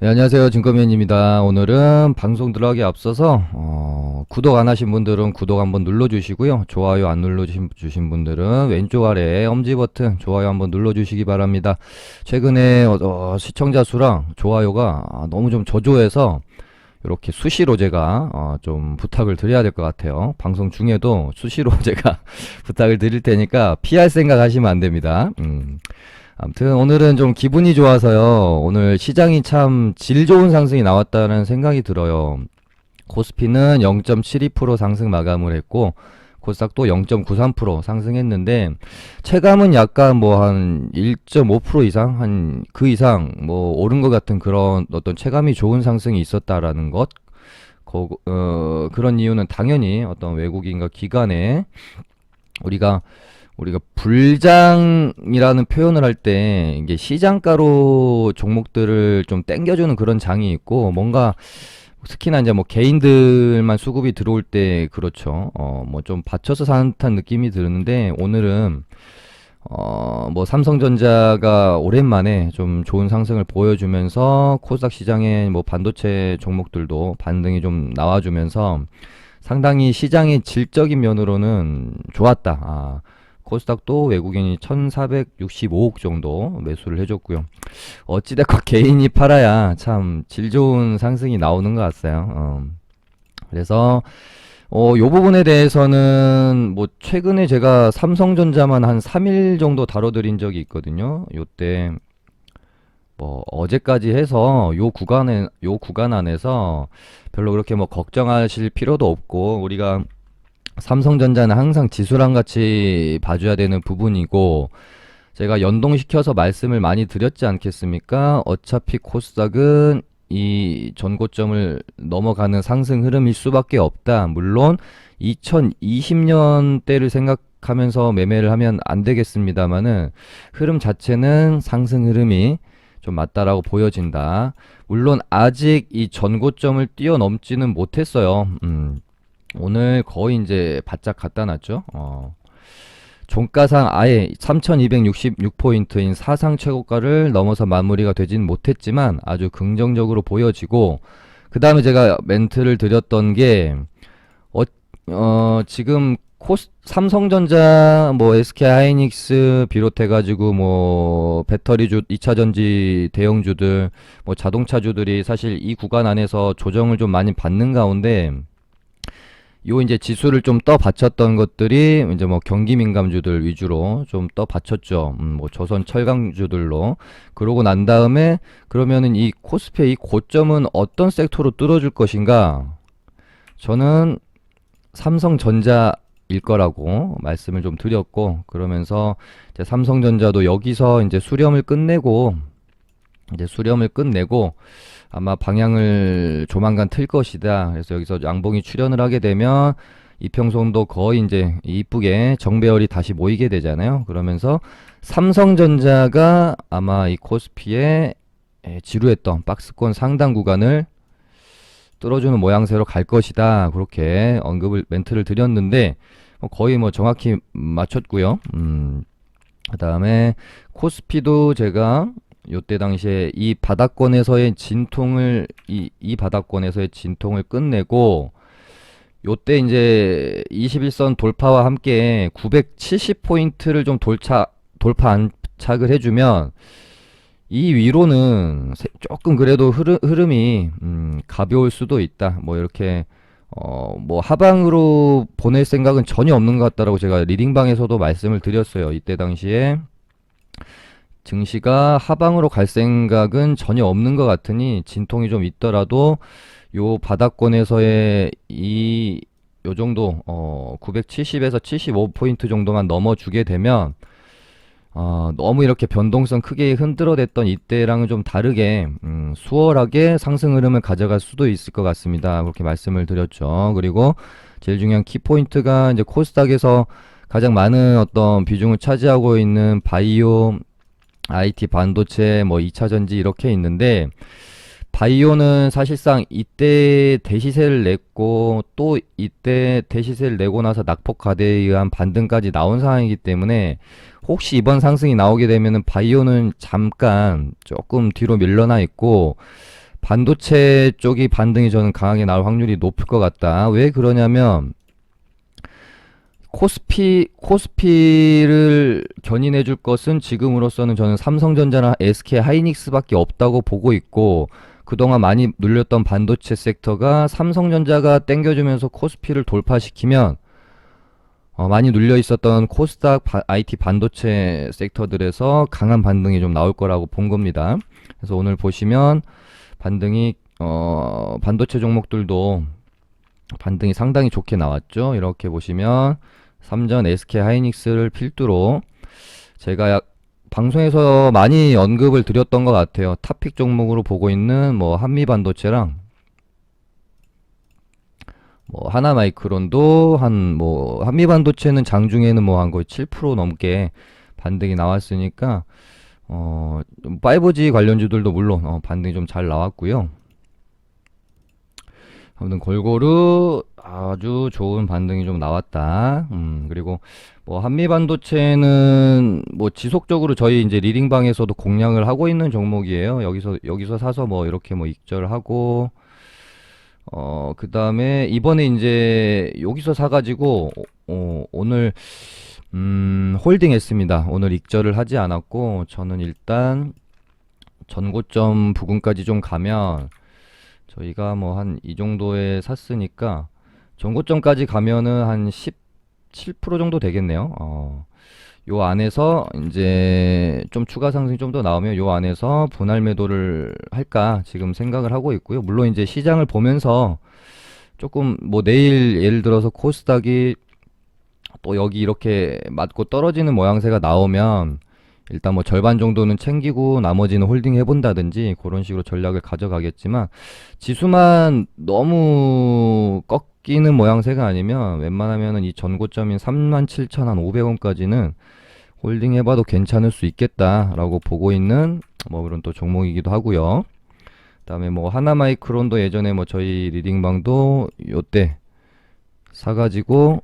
네, 안녕하세요. 진검현입니다. 오늘은 방송 들어가기 앞서서 구독 안 하신 분들은 구독 한번 눌러주시고요. 좋아요 안 눌러주신 분들은 왼쪽 아래 엄지 버튼 좋아요 한번 눌러주시기 바랍니다. 최근에 시청자 수랑 좋아요가 너무 좀 저조해서 이렇게 수시로 제가 좀 부탁을 드려야 될 것 같아요. 방송 중에도 수시로 제가 부탁을 드릴 테니까 피할 생각 하시면 안 됩니다. 아무튼 오늘은 좀 기분이 좋아서요. 오늘 시장이 참 질 좋은 상승이 나왔다는 생각이 들어요. 코스피는 0.72% 상승 마감을 했고 코스닥도 0.93% 상승했는데 체감은 약간 뭐 한 1.5% 이상 한 그 이상 뭐 오른 것 같은 그런 어떤 체감이 좋은 상승이 있었다라는 것. 그런 이유는 당연히 어떤 외국인과 기관에 우리가 불장이라는 표현을 할 때 이게 시장가로 종목들을 좀 땡겨주는 그런 장이 있고 뭔가 특히나 이제 뭐 개인들만 수급이 들어올 때 그렇죠. 뭐 좀 받쳐서 산 듯한 느낌이 드는데 오늘은 뭐 삼성전자가 오랜만에 좀 좋은 상승을 보여주면서 코스닥 시장의 뭐 반도체 종목들도 반등이 좀 나와주면서 상당히 시장의 질적인 면으로는 좋았다. 코스닥도 외국인이 1465억 정도 매수를 해줬고요. 어찌됐건 개인이 팔아야 참 질 좋은 상승이 나오는 것 같아요. 그래서 요 부분에 대해서는 뭐 최근에 제가 삼성전자만 한 3일 정도 다뤄드린 적이 있거든요. 요때 뭐 어제까지 해서 요 구간 안에서 별로 그렇게 뭐 걱정하실 필요도 없고 우리가 삼성전자는 항상 지수랑 같이 봐줘야 되는 부분이고 제가 연동시켜서 말씀을 많이 드렸지 않겠습니까? 어차피 코스닥은 이 전고점을 넘어가는 상승 흐름일 수밖에 없다. 물론 2020년대를 생각하면서 매매를 하면 안 되겠습니다만은 흐름 자체는 상승 흐름이 좀 맞다라고 보여진다. 물론 아직 이 전고점을 뛰어넘지는 못했어요. 오늘 거의 이제 바짝 갖다 놨죠. 종가상 아예 3266포인트인 사상 최고가를 넘어서 마무리가 되진 못했지만 아주 긍정적으로 보여지고 그 다음에 제가 멘트를 드렸던 게 지금 삼성전자 뭐 SK 하이닉스 비롯해가지고 뭐 배터리주 2차전지 대형주들 뭐 자동차주들이 사실 이 구간 안에서 조정을 좀 많이 받는 가운데 요 이제 지수를 좀 떠 받쳤던 것들이 이제 뭐 경기 민감주들 위주로 좀 떠 받쳤죠. 뭐 조선 철강주들로. 그러고 난 다음에 그러면은 이 코스피의 이 고점은 어떤 섹터로 뚫어줄 것인가? 저는 삼성전자일 거라고 말씀을 좀 드렸고 그러면서 이제 삼성전자도 여기서 이제 수렴을 끝내고 아마 방향을 조만간 틀 것이다. 그래서 여기서 양봉이 출현을 하게 되면 이평선도 거의 이제 이쁘게 정배열이 다시 모이게 되잖아요. 그러면서 삼성전자가 아마 이 코스피에 지루했던 박스권 상단 구간을 뚫어주는 모양새로 갈 것이다. 그렇게 멘트를 드렸는데 거의 뭐 정확히 맞췄고요. 그 다음에 코스피도 제가 요때 당시에 이 바닥권에서의 진통을 끝내고 요때 이제 21선 돌파와 함께 970포인트를 좀 돌파 안착을 해주면 이 위로는 조금 그래도 흐름이 가벼울 수도 있다. 뭐 이렇게 뭐 하방으로 보낼 생각은 전혀 없는 것 같다라고 제가 리딩방에서도 말씀을 드렸어요. 이때 당시에 증시가 하방으로 갈 생각은 전혀 없는 것 같으니 진통이 좀 있더라도 요 바닥권에서의 요 정도 970에서 75포인트 정도만 넘어주게 되면 너무 이렇게 변동성 크게 흔들어댔던 이때랑은 좀 다르게 수월하게 상승 흐름을 가져갈 수도 있을 것 같습니다. 그렇게 말씀을 드렸죠. 그리고 제일 중요한 키포인트가 이제 코스닥에서 가장 많은 어떤 비중을 차지하고 있는 바이오 IT 반도체 뭐 2차전지 이렇게 있는데 바이오는 사실상 이때 대시세를 냈고 또 이때 대시세를 내고 나서 낙폭 과대에 의한 반등까지 나온 상황이기 때문에 혹시 이번 상승이 나오게 되면은 바이오는 잠깐 조금 뒤로 밀려나 있고 반도체 쪽이 반등이 저는 강하게 나올 확률이 높을 것 같다. 왜 그러냐면 코스피를 견인해 줄 것은 지금으로서는 저는 삼성전자나 SK 하이닉스밖에 없다고 보고 있고, 그동안 많이 눌렸던 반도체 섹터가 삼성전자가 땡겨주면서 코스피를 돌파시키면 많이 눌려 있었던 코스닥 IT 반도체 섹터들에서 강한 반등이 좀 나올 거라고 본 겁니다. 그래서 오늘 보시면 반등이 반도체 종목들도 반등이 상당히 좋게 나왔죠. 이렇게 보시면 삼전 SK 하이닉스를 필두로 제가 방송에서 많이 언급을 드렸던 것 같아요. 탑픽 종목으로 보고 있는 뭐 한미반도체랑 뭐 하나마이크론도 뭐 한미반도체는 장중에는 뭐 한 거의 7% 넘게 반등이 나왔으니까 5G 관련주들도 물론 반등이 좀 잘 나왔고요. 아무튼 골고루 아주 좋은 반등이 좀 나왔다. 그리고 뭐 한미반도체는 뭐 지속적으로 저희 이제 리딩방에서도 공략을 하고 있는 종목이에요. 여기서 사서 뭐 이렇게 뭐 익절하고 그 다음에 이번에 이제 여기서 사가지고 오늘 홀딩 했습니다. 오늘 익절을 하지 않았고, 저는 일단 전고점 부근까지 좀 가면, 저희가 뭐 한 이 정도에 샀으니까 전고점까지 가면은 한 17% 정도 되겠네요. 요 안에서 이제 좀 추가 상승이 좀 더 나오면 요 안에서 분할 매도를 할까 지금 생각을 하고 있고요. 물론 이제 시장을 보면서 조금 뭐 내일 예를 들어서 코스닥이 또 여기 이렇게 맞고 떨어지는 모양새가 나오면 일단 뭐 절반 정도는 챙기고 나머지는 홀딩 해본다든지 그런 식으로 전략을 가져가겠지만, 지수만 너무 꺾이는 모양새가 아니면 웬만하면은 이 전고점인 37,500원까지는 홀딩 해봐도 괜찮을 수 있겠다라고 보고 있는 뭐 그런 또 종목이기도 하고요. 그다음에 뭐 하나마이크론도 예전에 뭐 저희 리딩방도 요때 사가지고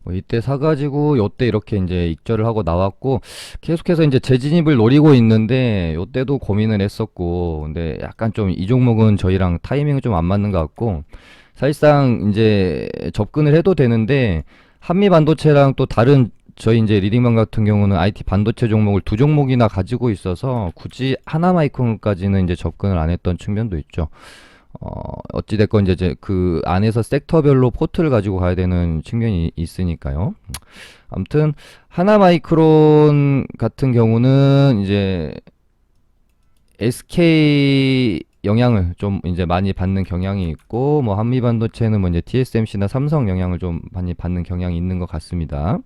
뭐 이때 사가지고 요때 이렇게 이제 익절을 하고 나왔고, 계속해서 이제 재진입을 노리고 있는데 요때도 고민을 했었고, 근데 약간 좀 이 종목은 저희랑 타이밍이 좀 안 맞는 것 같고, 사실상 이제 접근을 해도 되는데 한미 반도체랑 또 다른 저희 이제 리딩방 같은 경우는 IT 반도체 종목을 두 종목이나 가지고 있어서 굳이 하나마이크론까지는 이제 접근을 안 했던 측면도 있죠. 어찌됐건 이제 그 안에서 섹터별로 포트를 가지고 가야 되는 측면이 있으니까요. 아무튼 하나마이크론 같은 경우는 이제 SK 영향을 좀 이제 많이 받는 경향이 있고, 뭐 한미반도체는 뭐 이제 TSMC나 삼성 영향을 좀 많이 받는 경향이 있는 것 같습니다.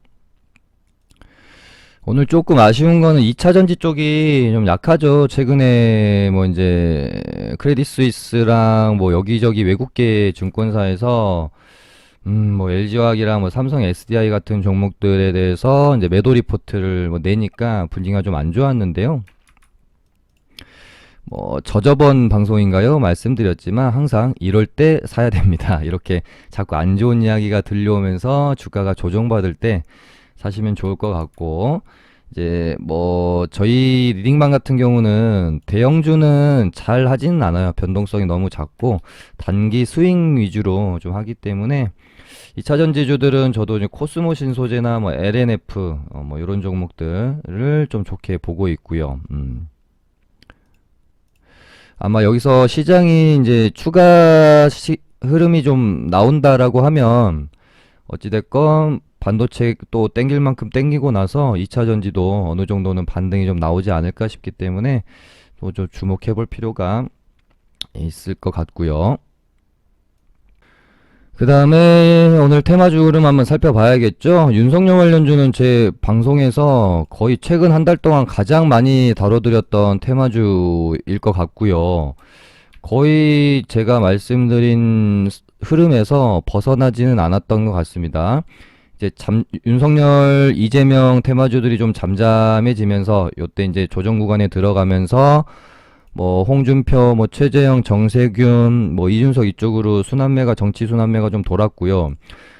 오늘 조금 아쉬운 거는 2차 전지 쪽이 좀 약하죠. 최근에 뭐 이제 크레딧 스위스랑 뭐 여기저기 외국계 증권사에서 뭐 LG화학이랑 뭐 삼성 SDI 같은 종목들에 대해서 이제 매도 리포트를 뭐 내니까 분위기가 좀 안 좋았는데요. 뭐 저저번 방송인가요? 말씀드렸지만 항상 이럴 때 사야 됩니다. 이렇게 자꾸 안 좋은 이야기가 들려오면서 주가가 조정받을 때 사시면 좋을 것 같고, 이제 뭐 저희 리딩방 같은 경우는 대형주는 잘 하지는 않아요. 변동성이 너무 작고 단기 스윙 위주로 좀 하기 때문에 2차 전지주들은 저도 이제 코스모 신소재나 뭐 LNF 뭐 이런 종목들을 좀 좋게 보고 있고요. 아마 여기서 시장이 이제 추가 흐름이 좀 나온다라고 하면 어찌됐건 반도체 또 땡길 만큼 땡기고 나서 2차 전지도 어느 정도는 반등이 좀 나오지 않을까 싶기 때문에 또 좀 주목해 볼 필요가 있을 것 같고요. 그 다음에 오늘 테마주 흐름 한번 살펴봐야겠죠. 윤석열 관련주는 제 방송에서 거의 최근 한 달 동안 가장 많이 다뤄드렸던 테마주일 것 같고요. 거의 제가 말씀드린 흐름에서 벗어나지는 않았던 것 같습니다. 이제 윤석열, 이재명 테마주들이 좀 잠잠해지면서 요때 이제 조정 구간에 들어가면서 뭐 홍준표, 뭐 최재형, 정세균, 뭐 이준석 이쪽으로 정치 순환매가 좀 돌았고요.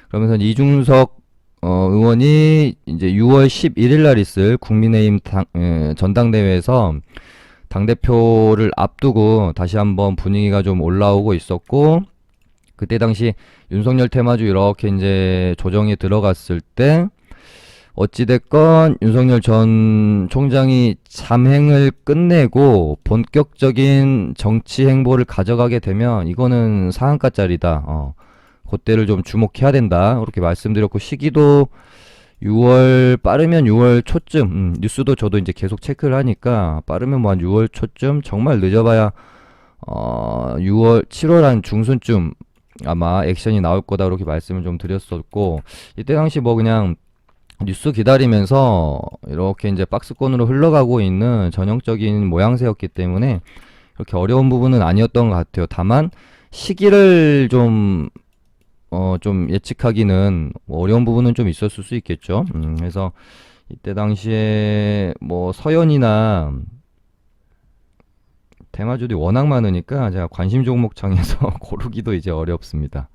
그러면서 이준석 의원이 이제 6월 11일 날 있을 국민의힘 전당대회에서 당대표를 앞두고 다시 한번 분위기가 좀 올라오고 있었고, 그때 당시 윤석열 테마주 이렇게 이제 조정이 들어갔을 때, 어찌됐건 윤석열 전 총장이 잠행을 끝내고 본격적인 정치 행보를 가져가게 되면 이거는 상한가짜리다. 그때를 좀 주목해야 된다. 그렇게 말씀드렸고, 시기도 6월, 빠르면 6월 초쯤, 뉴스도 저도 이제 계속 체크를 하니까 빠르면 뭐 한 6월 초쯤, 정말 늦어봐야 6월, 7월 한 중순쯤 아마 액션이 나올 거다. 그렇게 말씀을 좀 드렸었고, 이때 당시 뭐 그냥 뉴스 기다리면서 이렇게 이제 박스권으로 흘러가고 있는 전형적인 모양새였기 때문에 그렇게 어려운 부분은 아니었던 것 같아요. 다만 시기를 좀 예측하기는 뭐 어려운 부분은 좀 있었을 수 있겠죠. 그래서 이때 당시에 뭐 서현이나 테마주들이 워낙 많으니까 제가 관심 종목창에서 고르기도 이제 어렵습니다.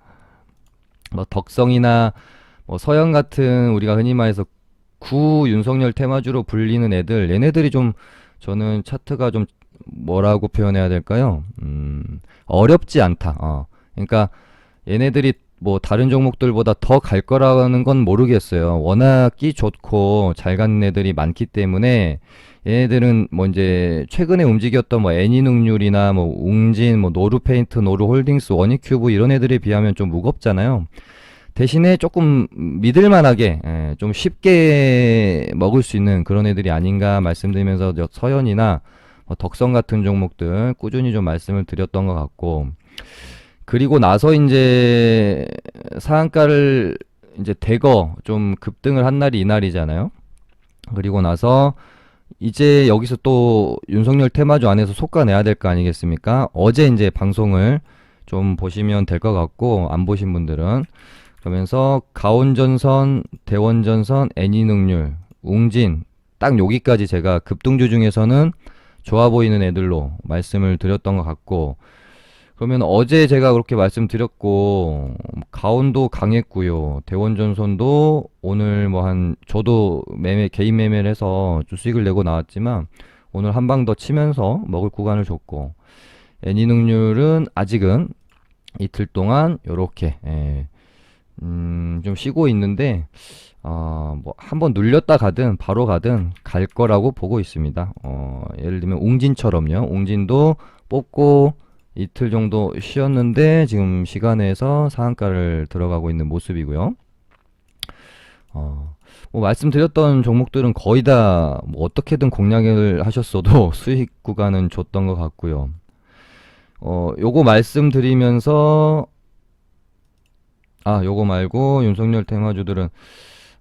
뭐 덕성이나 뭐 서현 같은 우리가 흔히 말해서 구 윤석열 테마주로 불리는 애들, 얘네들이 좀 저는 차트가 좀 뭐라고 표현해야 될까요? 어렵지 않다. 그러니까 얘네들이 뭐 다른 종목들보다 더 갈 거라는 건 모르겠어요. 워낙 끼 좋고 잘 가는 애들이 많기 때문에 얘네들은 뭐 이제 최근에 움직였던 뭐 애니능률이나 뭐 웅진, 뭐 노루페인트, 노루홀딩스, 원익큐브 이런 애들에 비하면 좀 무겁잖아요. 대신에 조금 믿을만하게 좀 쉽게 먹을 수 있는 그런 애들이 아닌가 말씀드리면서 서현이나 덕성 같은 종목들 꾸준히 좀 말씀을 드렸던 것 같고, 그리고 나서 이제 상한가를 이제 대거 좀 급등을 한 날이 이날이잖아요. 그리고 나서 이제 여기서 또 윤석열 테마주 안에서 솎아내야 될 거 아니겠습니까? 어제 이제 방송을 좀 보시면 될 것 같고, 안 보신 분들은 그러면서 가온전선, 대원전선, 애니능률, 웅진 딱 여기까지 제가 급등주 중에서는 좋아 보이는 애들로 말씀을 드렸던 것 같고, 그러면 어제 제가 그렇게 말씀드렸고 가온도 강했고요. 대원전선도 오늘 뭐 한 저도 개인 매매를 해서 좀 수익을 내고 나왔지만 오늘 한 방 더 치면서 먹을 구간을 줬고, 애니능률은 아직은 이틀 동안 요렇게 좀 쉬고 있는데 뭐 한번 눌렸다 가든 바로 가든 갈 거라고 보고 있습니다. 예를 들면 웅진처럼요. 웅진도 뽑고 이틀 정도 쉬었는데 지금 시간에서 상한가를 들어가고 있는 모습이고요. 뭐 말씀드렸던 종목들은 거의 다 뭐 어떻게든 공략을 하셨어도 수익 구간은 줬던 것 같고요. 요거 말씀드리면서 요거 말고 윤석열 테마주들은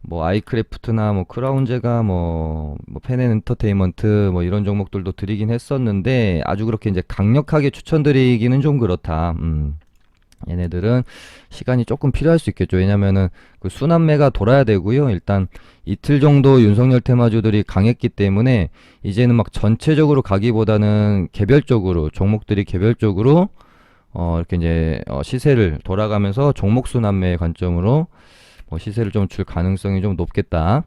뭐 아이크래프트나 뭐 크라운제가 뭐 펜앤엔터테인먼트 뭐 이런 종목들도 드리긴 했었는데 아주 그렇게 이제 강력하게 추천드리기는 좀 그렇다. 얘네들은 시간이 조금 필요할 수 있겠죠. 왜냐면은 그 순환매가 돌아야 되고요. 일단 이틀 정도 윤석열 테마주들이 강했기 때문에 이제는 막 전체적으로 가기보다는 개별적으로 종목들이 개별적으로 이렇게 이제 시세를 돌아가면서 종목 순환매의 관점으로 시세를 좀 줄 가능성이 좀 높겠다.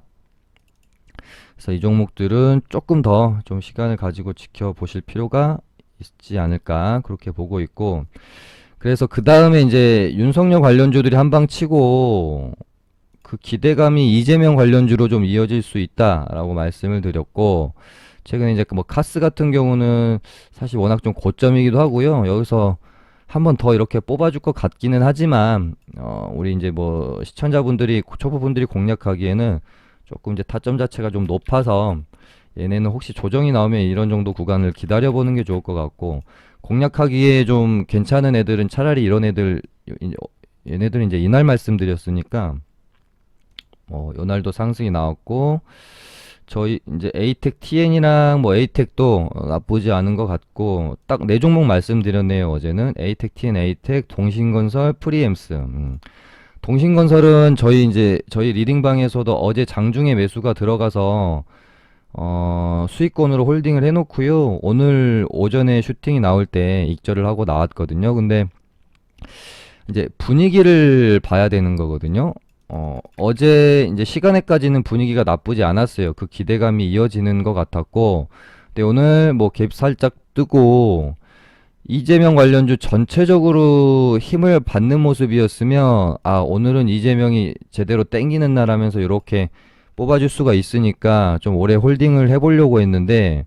그래서 이 종목들은 조금 더 좀 시간을 가지고 지켜보실 필요가 있지 않을까 그렇게 보고 있고, 그래서 그 다음에 이제 윤석열 관련주들이 한방 치고 그 기대감이 이재명 관련주로 좀 이어질 수 있다라고 말씀을 드렸고, 최근에 이제 뭐 카스 같은 경우는 사실 워낙 좀 고점이기도 하고요. 여기서 한 번 더 이렇게 뽑아줄 것 같기는 하지만 우리 이제 뭐 시청자분들이 초보분들이 공략하기에는 조금 이제 타점 자체가 좀 높아서 얘네는 혹시 조정이 나오면 이런 정도 구간을 기다려보는 게 좋을 것 같고, 공략하기에 좀 괜찮은 애들은 차라리 이런 애들 얘네들은 이제 이날 말씀드렸으니까 요날도 상승이 나왔고, 저희 이제 에이텍 TN이랑 뭐 에이텍도 나쁘지 않은 것 같고, 딱 네 종목 말씀드렸네요. 어제는 에이텍 TN, 에이텍, 동신건설, 프리엠스. 동신건설은 저희 리딩방에서도 어제 장중에 매수가 들어가서 수익권으로 홀딩을 해놓고요. 오늘 오전에 슈팅이 나올 때 익절을 하고 나왔거든요. 근데 이제 분위기를 봐야 되는 거거든요. 어제 이제 시간에까지는 분위기가 나쁘지 않았어요. 그 기대감이 이어지는 것 같았고, 근데 오늘 뭐 갭 살짝 뜨고 이재명 관련주 전체적으로 힘을 받는 모습이었으면 아 오늘은 이재명이 제대로 땡기는 날 하면서 이렇게 뽑아줄 수가 있으니까 좀 오래 홀딩을 해보려고 했는데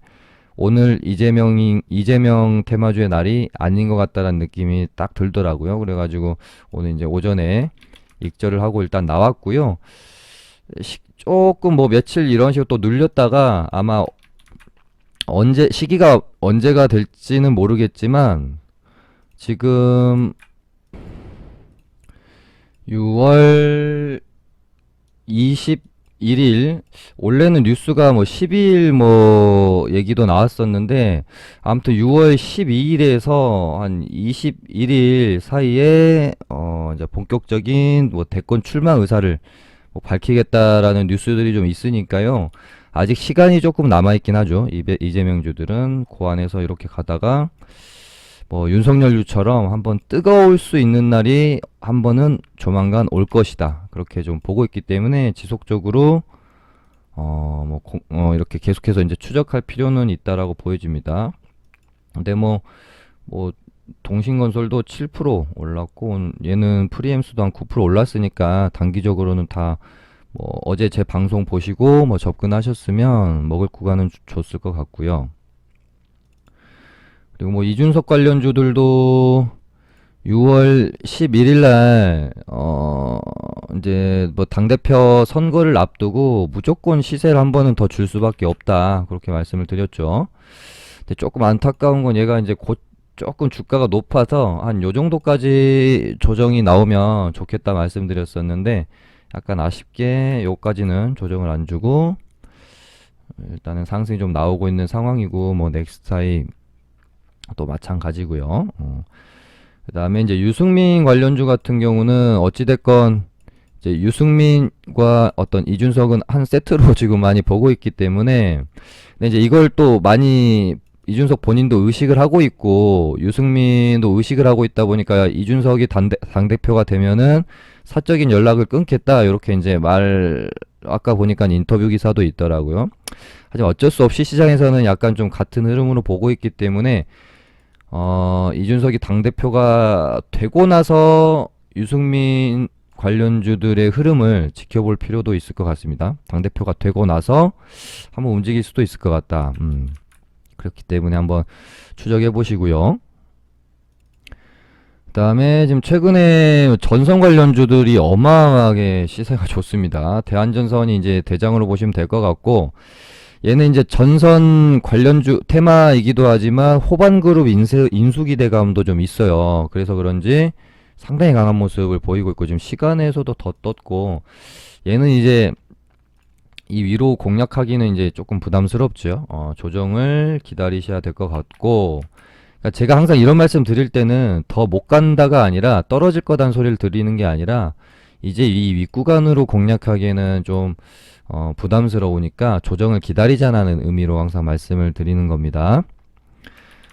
오늘 이재명 테마주의 날이 아닌 것 같다라는 느낌이 딱 들더라고요. 그래가지고 오늘 이제 오전에 익절을 하고 일단 나왔고요. 조금 뭐 며칠 이런 식으로 또 눌렸다가 아마 시기가 언제가 될지는 모르겠지만 지금 6월 21일 원래는 뉴스가 뭐 12일 뭐 얘기도 나왔었는데 아무튼 6월 12일에서 한 21일 사이에 이제 본격적인 뭐 대권 출마 의사를 뭐 밝히겠다라는 뉴스들이 좀 있으니까요. 아직 시간이 조금 남아있긴 하죠. 이재명 주들은 그 안에서 이렇게 가다가 뭐 윤석열 주처럼 한번 뜨거울 수 있는 날이 한 번은 조만간 올 것이다. 그렇게 좀 보고 있기 때문에 지속적으로 이렇게 계속해서 이제 추적할 필요는 있다라고 보여집니다. 근데 뭐 동신건설도 7% 올랐고 얘는 프리엠스도 한 9% 올랐으니까 단기적으로는 다 뭐 어제 제 방송 보시고 뭐 접근하셨으면 먹을 구간은 줬을 것 같고요. 그리고 뭐 이준석 관련주들도 6월 11일 날 이제 뭐 당대표 선거를 앞두고 무조건 시세를 한 번은 더 줄 수밖에 없다. 그렇게 말씀을 드렸죠. 근데 조금 안타까운 건 얘가 이제 곧 조금 주가가 높아서 한 요 정도까지 조정이 나오면 좋겠다 말씀드렸었는데 약간 아쉽게 요까지는 조정을 안 주고 일단은 상승이 좀 나오고 있는 상황이고 뭐 넥스타이 또 마찬가지고요. 그 다음에 이제 유승민 관련주 같은 경우는 어찌됐건 이제 유승민과 어떤 이준석은 한 세트로 지금 많이 보고 있기 때문에 근데 이제 이걸 또 많이 이준석 본인도 의식을 하고 있고 유승민도 의식을 하고 있다 보니까 이준석이 당대표가 되면은 사적인 연락을 끊겠다 이렇게 이제 아까 보니까 인터뷰 기사도 있더라고요. 하지만 어쩔 수 없이 시장에서는 약간 좀 같은 흐름으로 보고 있기 때문에 이준석이 당대표가 되고 나서 유승민 관련주들의 흐름을 지켜볼 필요도 있을 것 같습니다. 당대표가 되고 나서 한번 움직일 수도 있을 것 같다. 그렇기 때문에 한번 추적해 보시고요. 그 다음에 지금 최근에 전선 관련주들이 어마어마하게 시세가 좋습니다. 대한전선이 이제 대장으로 보시면 될 것 같고 얘는 이제 전선 관련주 테마이기도 하지만 호반그룹 인수 기대감도 좀 있어요. 그래서 그런지 상당히 강한 모습을 보이고 있고 지금 시간에서도 더 떴고 얘는 이제 이 위로 공략하기는 이제 조금 부담스럽죠. 조정을 기다리셔야 될 것 같고 그러니까 제가 항상 이런 말씀 드릴 때는 더 못 간다가 아니라 떨어질 거다는 소리를 드리는 게 아니라 이제 이 윗구간으로 공략하기에는 좀 부담스러우니까 조정을 기다리자라는 의미로 항상 말씀을 드리는 겁니다.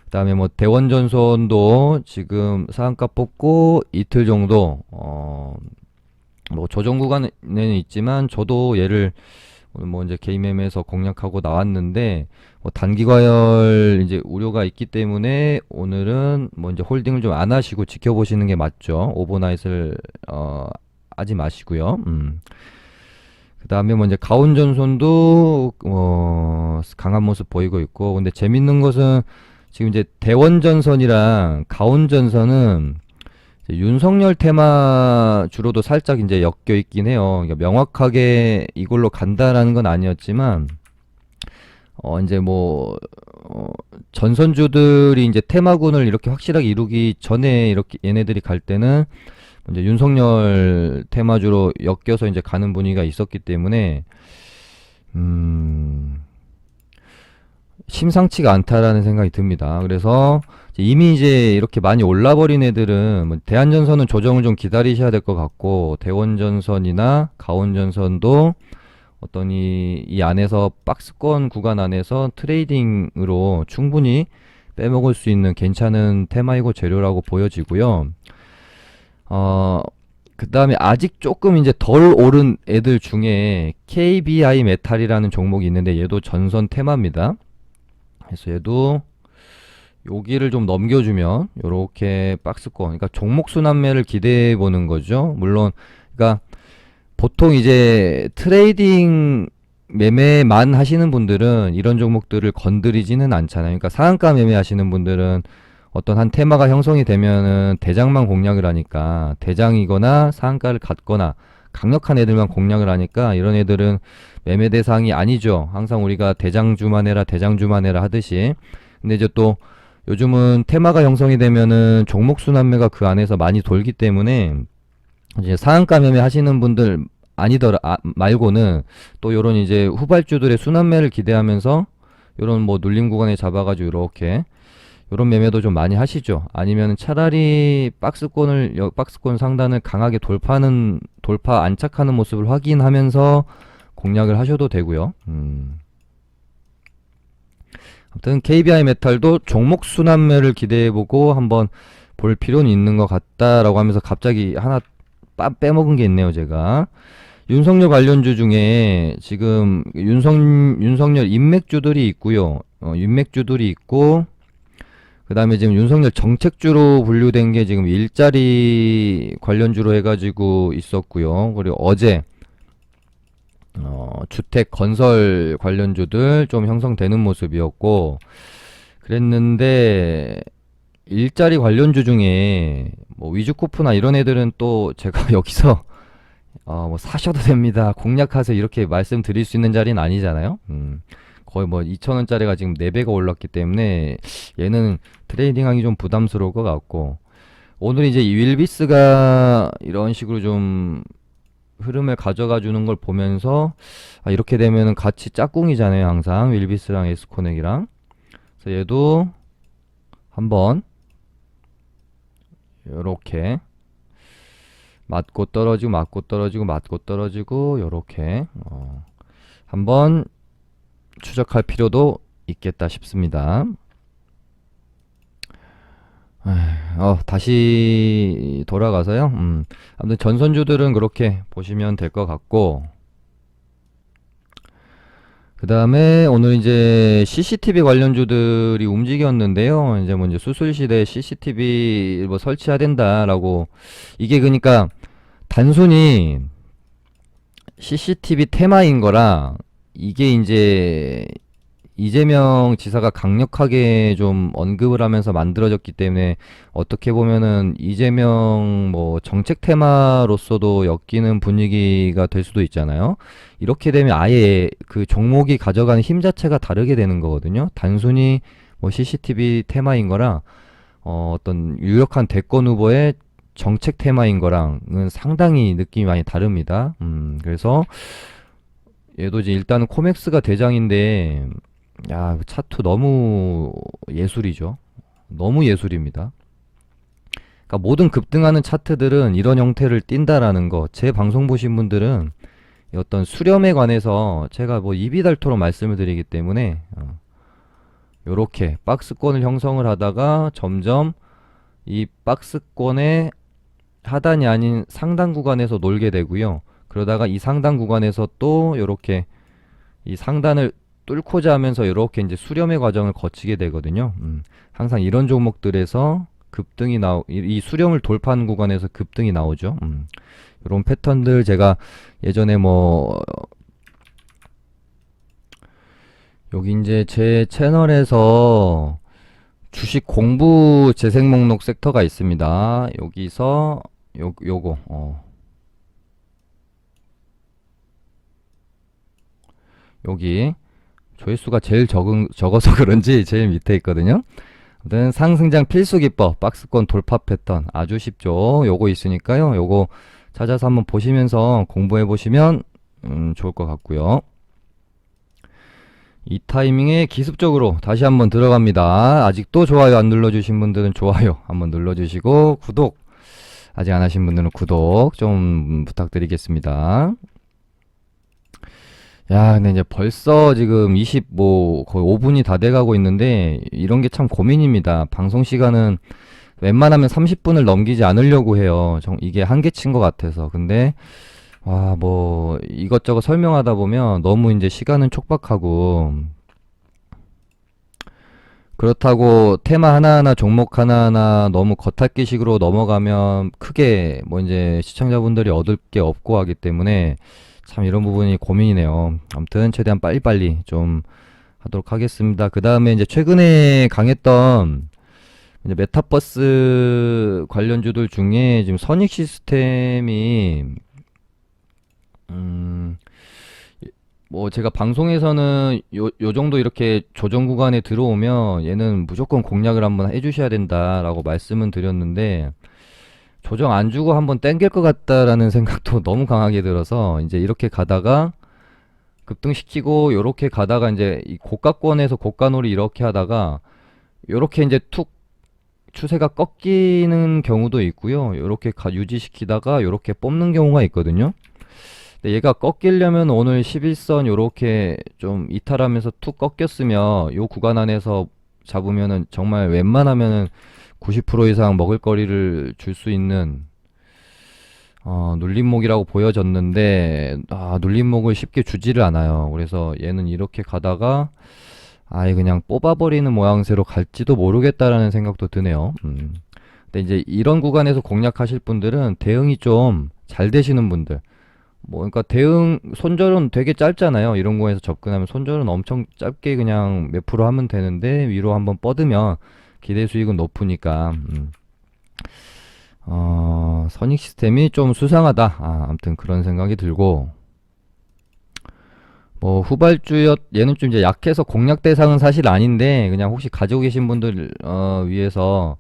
그 다음에 뭐 대원전선도 지금 상한가 뽑고 이틀 정도 뭐 조정 구간에는 있지만 저도 얘를 오늘 뭐 이제 개인 매매에서 공략하고 나왔는데 뭐 단기 과열 이제 우려가 있기 때문에 오늘은 뭐 이제 홀딩을 좀 안 하시고 지켜보시는 게 맞죠. 오버나잇을 하지 마시고요. 그 다음에 뭐 이제 가온전선도 강한 모습 보이고 있고 근데 재밌는 것은 지금 이제 대원전선이랑 가온전선은 윤석열 테마주로도 살짝 이제 엮여 있긴 해요. 그러니까 명확하게 이걸로 간다라는 건 아니었지만 이제 뭐 전선주들이 이제 테마군을 이렇게 확실하게 이루기 전에 이렇게 얘네들이 갈 때는 이제 윤석열 테마주로 엮여서 이제 가는 분위기가 있었기 때문에 심상치가 않다라는 생각이 듭니다. 그래서 이미 이제 이렇게 많이 올라버린 애들은 뭐 대한전선은 조정을 좀 기다리셔야 될 것 같고 대원전선이나 가온전선도 어떤 이 안에서 박스권 구간 안에서 트레이딩으로 충분히 빼먹을 수 있는 괜찮은 테마이고 재료라고 보여지고요. 그 다음에 아직 조금 이제 덜 오른 애들 중에 KBI 메탈이라는 종목이 있는데 얘도 전선 테마입니다. 그래서 얘도 여기를 좀 넘겨주면 요렇게 박스권, 그러니까 종목 순환매를 기대해 보는 거죠. 물론 그러니까 보통 이제 트레이딩 매매만 하시는 분들은 이런 종목들을 건드리지는 않잖아요. 그러니까 상한가 매매하시는 분들은 어떤 한 테마가 형성이 되면은 대장만 공략을 하니까, 대장이거나 상한가를 갔거나 강력한 애들만 공략을 하니까 이런 애들은 매매 대상이 아니죠. 항상 우리가 대장주만 해라 대장주만 해라 하듯이. 근데 이제 또 요즘은 테마가 형성이 되면은 종목 순환매가 그 안에서 많이 돌기 때문에 이제 상한가 매매 하시는 분들 말고는 또 요런 이제 후발주들의 순환매를 기대하면서 요런 뭐 눌림 구간에 잡아가지고 이렇게 요런 매매도 좀 많이 하시죠. 아니면 차라리 박스권 상단을 강하게 돌파 안착하는 모습을 확인하면서 공략을 하셔도 되고요. 아무튼 KBI 메탈도 종목 순환매를 기대해보고 한번 볼 필요는 있는 것 같다라고 하면서 갑자기 하나 빼먹은 게 있네요, 제가. 윤석열 관련주 중에 지금 윤석열 인맥주들이 있고요. 인맥주들이 있고, 그 다음에 지금 윤석열 정책주로 분류된 게 지금 일자리 관련주로 해가지고 있었고요. 그리고 어제 주택 건설 관련주들 좀 형성되는 모습이었고, 그랬는데 일자리 관련주 중에 뭐 위주코프나 이런 애들은 또 제가 여기서 뭐 사셔도 됩니다, 공략하세요 이렇게 말씀드릴 수 있는 자리는 아니잖아요. 거의 뭐 2,000원짜리가 지금 4배가 올랐기 때문에 얘는 트레이딩하기 좀 부담스러울 것 같고, 오늘 이제 이 윌비스가 이런 식으로 좀 흐름을 가져가 주는 걸 보면서 이렇게 되면은 같이 짝꿍이잖아요, 항상 윌비스랑 에스코넥이랑. 그래서 얘도 한번 요렇게 맞고 떨어지고 맞고 떨어지고 맞고 떨어지고 요렇게 한번 추적할 필요도 있겠다 싶습니다. 다시 돌아가서요. 아무튼 전선주들은 그렇게 보시면 될 것 같고, 그 다음에 오늘 이제 CCTV 관련주들이 움직였는데요. 이제 뭐 이제 수술실에 CCTV 뭐 설치해야 된다라고, 이게 그러니까 단순히 CCTV 테마인 거라, 이게 이제 이재명 지사가 강력하게 좀 언급을 하면서 만들어졌기 때문에 어떻게 보면은 이재명 뭐 정책 테마로서도 엮이는 분위기가 될 수도 있잖아요. 이렇게 되면 아예 그 종목이 가져가는 힘 자체가 다르게 되는 거거든요. 단순히 뭐 CCTV 테마인 거랑 어떤 유력한 대권 후보의 정책 테마인 거랑은 상당히 느낌이 많이 다릅니다. 그래서 얘도 이제 일단은 코맥스가 대장인데, 야, 차트 너무 예술이죠. 너무 예술입니다. 그러니까 모든 급등하는 차트들은 이런 형태를 띈다라는 거, 제 방송 보신 분들은 어떤 수렴에 관해서 제가 뭐 입이 닳도록 말씀을 드리기 때문에 요렇게 박스권을 형성을 하다가 점점 이 박스권의 하단이 아닌 상단 구간에서 놀게 되고요. 그러다가 이 상단 구간에서 또 요렇게 이 상단을 뚫고자 하면서 이렇게 이제 수렴의 과정을 거치게 되거든요. 항상 이런 종목들에서 급등이 이 수렴을 돌파하는 구간에서 급등이 나오죠. 이런 패턴들 제가 예전에 뭐 여기 이제 제 채널에서 주식 공부 재생 목록 섹터가 있습니다. 여기서 요거 여기 조회수가 제일 적어서 그런지 제일 밑에 있거든요. 아무튼 상승장 필수 기법, 박스권 돌파 패턴 아주 쉽죠. 요거 있으니까요. 요거 찾아서 한번 보시면서 공부해 보시면 좋을 것 같고요. 이 타이밍에 기습적으로 다시 한번 들어갑니다. 아직도 좋아요 안 눌러주신 분들은 좋아요 한번 눌러주시고, 구독 아직 안 하신 분들은 구독 좀 부탁드리겠습니다. 야, 근데 이제 벌써 지금 거의 5분이 다 돼가고 있는데, 이런 게 참 고민입니다. 방송 시간은 웬만하면 30분을 넘기지 않으려고 해요. 이게 한계치인 것 같아서. 근데, 뭐, 이것저것 설명하다 보면 너무 이제 시간은 촉박하고, 그렇다고 테마 하나하나 종목 하나하나 너무 겉핥기식으로 넘어가면 크게 뭐 이제 시청자분들이 얻을 게 없고 하기 때문에 참 이런 부분이 고민이네요. 아무튼 최대한 빨리빨리 좀 하도록 하겠습니다. 그 다음에 이제 최근에 강했던 이제 메타버스 관련주들 중에 지금 선익 시스템이 음, 뭐 제가 방송에서는 요 정도 이렇게 조정 구간에 들어오면 얘는 무조건 공략을 한번 해주셔야 된다라고 말씀은 드렸는데 조정 안 주고 한번 땡길 것 같다라는 생각도 너무 강하게 들어서 이제 이렇게 가다가 급등시키고 요렇게 가다가 이제 이 고가권에서 고가놀이 이렇게 하다가 요렇게 이제 툭 추세가 꺾이는 경우도 있고요. 요렇게 유지시키다가 요렇게 뽑는 경우가 있거든요. 근데 얘가 꺾이려면 오늘 11선 요렇게 좀 이탈하면서 툭 꺾였으면 요 구간 안에서 잡으면은 정말 웬만하면은 90% 이상 먹을거리를 줄 수 있는 눌림목이라고 보여졌는데 눌림목을 쉽게 주지를 않아요. 그래서 얘는 이렇게 가다가 아예 그냥 뽑아버리는 모양새로 갈지도 모르겠다라는 생각도 드네요. 근데 이제 이런 구간에서 공략하실 분들은 대응이 좀 잘 되시는 분들 뭐 그러니까 대응 손절은 되게 짧잖아요. 이런 거에서 접근하면 손절은 엄청 짧게 그냥 몇 프로 하면 되는데 위로 한번 뻗으면 기대 수익은 높으니까 선익 시스템이 좀 수상하다. 아무튼 그런 생각이 들고 뭐 후발주였 얘는 좀 이제 약해서 공략 대상은 사실 아닌데 그냥 혹시 가지고 계신 분들 위해서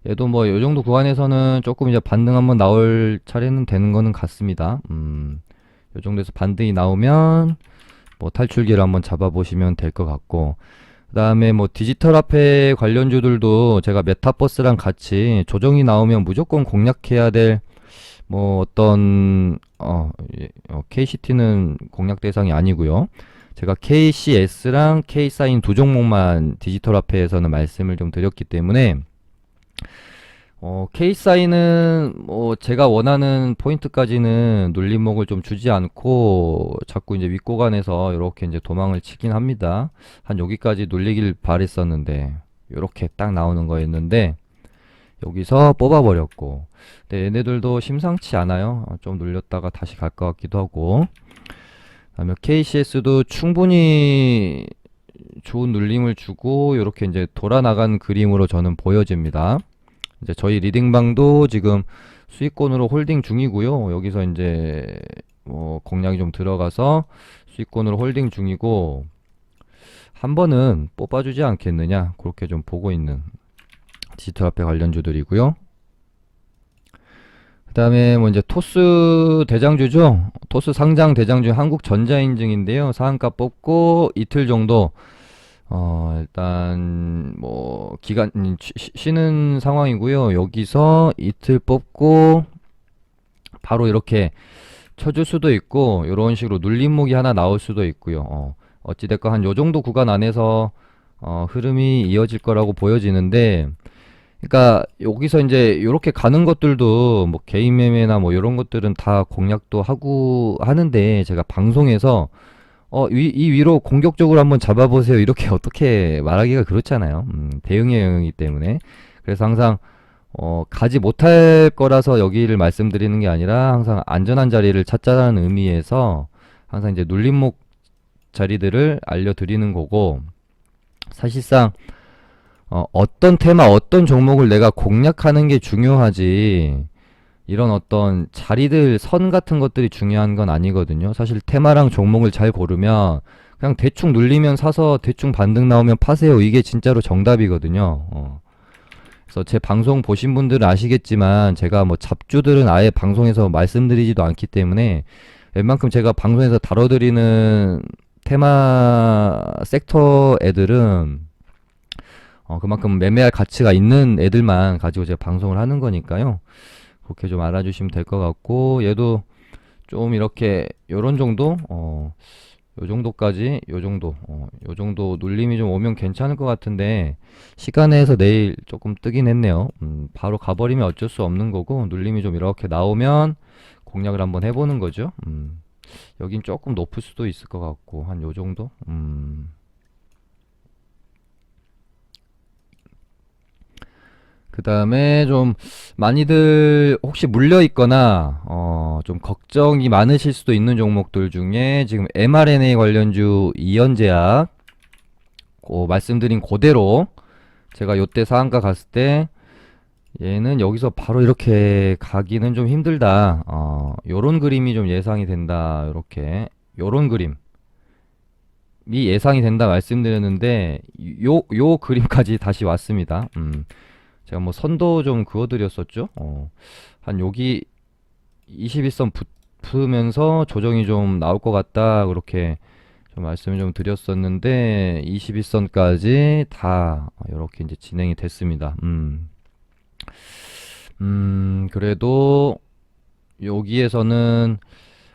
얘도 뭐 요 정도 구간에서는 조금 이제 반등 한번 나올 차례는 되는 거는 같습니다. 요 정도에서 반등이 나오면 뭐 탈출기를 한번 잡아보시면 될 것 같고 그 다음에 뭐 디지털 화폐 관련주들도 제가 메타버스랑 같이 조정이 나오면 무조건 공략해야 될 뭐 어떤 KCT는 공략 대상이 아니고요. 제가 KCS랑 K사인 두 종목만 디지털 화폐에서는 말씀을 좀 드렸기 때문에 K사인은 뭐 제가 원하는 포인트까지는 눌림목을 좀 주지 않고 자꾸 이제 윗구간에서 이렇게 이제 도망을 치긴 합니다. 한 여기까지 눌리길 바랬었는데 이렇게 딱 나오는 거였는데 여기서 뽑아버렸고 근데 얘네들도 심상치 않아요. 좀 눌렸다가 다시 갈 것 같기도 하고 그다음에 KCS도 충분히 좋은 눌림을 주고 이렇게 이제 돌아나간 그림으로 저는 보여집니다. 이제 저희 리딩방도 지금 수익권으로 홀딩 중이고요. 여기서 이제 뭐 공략이 좀 들어가서 수익권으로 홀딩 중이고 한 번은 뽑아주지 않겠느냐 그렇게 좀 보고 있는 디지털 화폐 관련주들이고요. 그 다음에 뭐 이제 토스 대장주죠. 토스 상장 대장주 한국전자인증인데요. 상한가 뽑고 이틀 정도 일단 뭐 기간 쉬는 상황이고요. 여기서 이틀 뽑고 바로 이렇게 쳐줄 수도 있고 이런 식으로 눌림목이 하나 나올 수도 있고요. 어찌됐건 한 요 정도 구간 안에서 흐름이 이어질 거라고 보여지는데 그러니까 여기서 이제 이렇게 가는 것들도 뭐 개인 매매나 뭐 이런 것들은 다 공략도 하고 하는데 제가 방송에서 이 위로 공격적으로 한번 잡아보세요 이렇게 어떻게 말하기가 그렇잖아요. 대응의 영역이기 때문에 그래서 항상 가지 못할 거라서 여기를 말씀드리는 게 아니라 항상 안전한 자리를 찾자라는 의미에서 항상 이제 눌림목 자리들을 알려드리는 거고 사실상 어떤 테마, 어떤 종목을 내가 공략하는 게 중요하지, 이런 어떤 자리들, 선 같은 것들이 중요한 건 아니거든요. 사실 테마랑 종목을 잘 고르면 그냥 대충 눌리면 사서 대충 반등 나오면 파세요. 이게 진짜로 정답이거든요. 그래서 제 방송 보신 분들은 아시겠지만 제가 뭐 잡주들은 아예 방송에서 말씀드리지도 않기 때문에 웬만큼 제가 방송에서 다뤄드리는 테마 섹터 애들은 그만큼 매매할 가치가 있는 애들만 가지고 제가 방송을 하는 거니까요. 그렇게 좀 알아주시면 될 것 같고 얘도 좀 이렇게 요런 정도 요 정도까지 요 정도 눌림이 좀 오면 괜찮을 것 같은데 시간에서 내일 조금 뜨긴 했네요. 바로 가버리면 어쩔 수 없는 거고 눌림이 좀 이렇게 나오면 공략을 한번 해보는 거죠. 여긴 조금 높을 수도 있을 것 같고 한 요 정도 그 다음에 좀 많이들 혹시 물려 있거나 좀 걱정이 많으실 수도 있는 종목들 중에 지금 mRNA 관련주 이연제약 말씀드린 그대로 제가 요때 상한가 갔을 때 얘는 여기서 바로 이렇게 가기는 좀 힘들다. 요런 그림이 좀 예상이 된다. 요렇게 요런 그림이 예상이 된다 말씀드렸는데 요 그림까지 다시 왔습니다. 제가 뭐 선도 좀 그어드렸었죠. 한 여기 21선 붙으면서 조정이 좀 나올 것 같다. 그렇게 좀 말씀을 좀 드렸었는데 21선까지 다 이렇게 이제 진행이 됐습니다. 그래도 여기에서는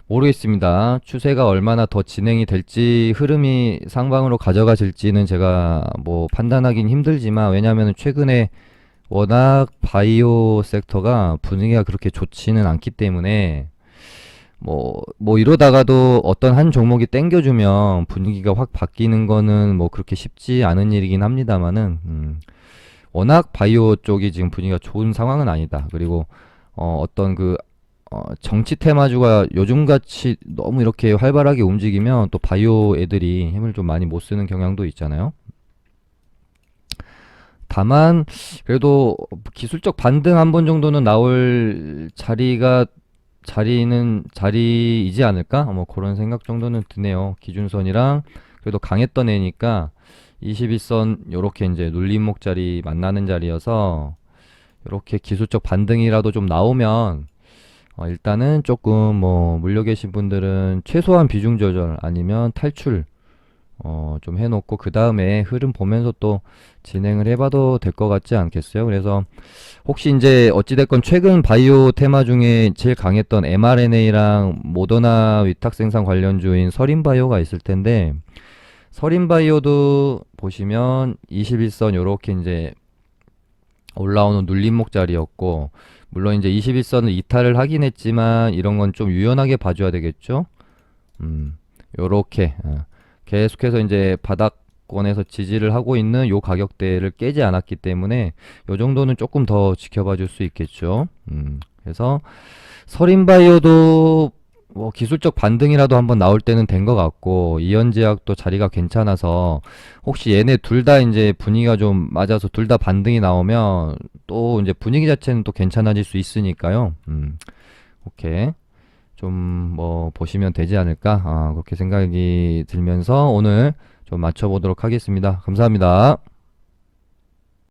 모르겠습니다. 추세가 얼마나 더 진행이 될지 흐름이 상방으로 가져가질지는 제가 뭐 판단하긴 힘들지만 왜냐하면 최근에 워낙 바이오 섹터가 분위기가 그렇게 좋지는 않기 때문에 뭐 이러다가도 어떤 한 종목이 땡겨주면 분위기가 확 바뀌는 거는 뭐 그렇게 쉽지 않은 일이긴 합니다만은 워낙 바이오 쪽이 지금 분위기가 좋은 상황은 아니다. 그리고 어떤 정치 테마주가 요즘같이 너무 이렇게 활발하게 움직이면 또 바이오 애들이 힘을 좀 많이 못 쓰는 경향도 있잖아요. 다만 그래도 기술적 반등 한 번 정도는 나올 자리이지 않을까? 뭐 그런 생각 정도는 드네요. 기준선이랑 그래도 강했던 애니까 21선 요렇게 이제 눌림목 자리 만나는 자리여서 요렇게 기술적 반등이라도 좀 나오면 일단은 조금 뭐 물려 계신 분들은 최소한 비중 조절 아니면 탈출 좀 해놓고 그 다음에 흐름 보면서 또 진행을 해봐도 될 것 같지 않겠어요? 그래서 혹시 이제 어찌됐건 최근 바이오 테마 중에 제일 강했던 mRNA랑 모더나 위탁 생산 관련주인 서린바이오가 있을 텐데 서린바이오도 보시면 21선 요렇게 이제 올라오는 눌림목 자리였고 물론 이제 21선을 이탈을 하긴 했지만 이런 건 좀 유연하게 봐줘야 되겠죠? 요렇게 계속해서 이제 바닥권에서 지지를 하고 있는 요 가격대를 깨지 않았기 때문에 요 정도는 조금 더 지켜봐 줄 수 있겠죠. 그래서 서린바이오도 뭐 기술적 반등이라도 한번 나올 때는 된 것 같고 이연제약도 자리가 괜찮아서 혹시 얘네 둘 다 이제 분위기가 좀 맞아서 둘 다 반등이 나오면 또 이제 분위기 자체는 또 괜찮아질 수 있으니까요. 오케이. 좀 뭐 보시면 되지 않을까 그렇게 생각이 들면서 오늘 좀 맞춰보도록 하겠습니다. 감사합니다.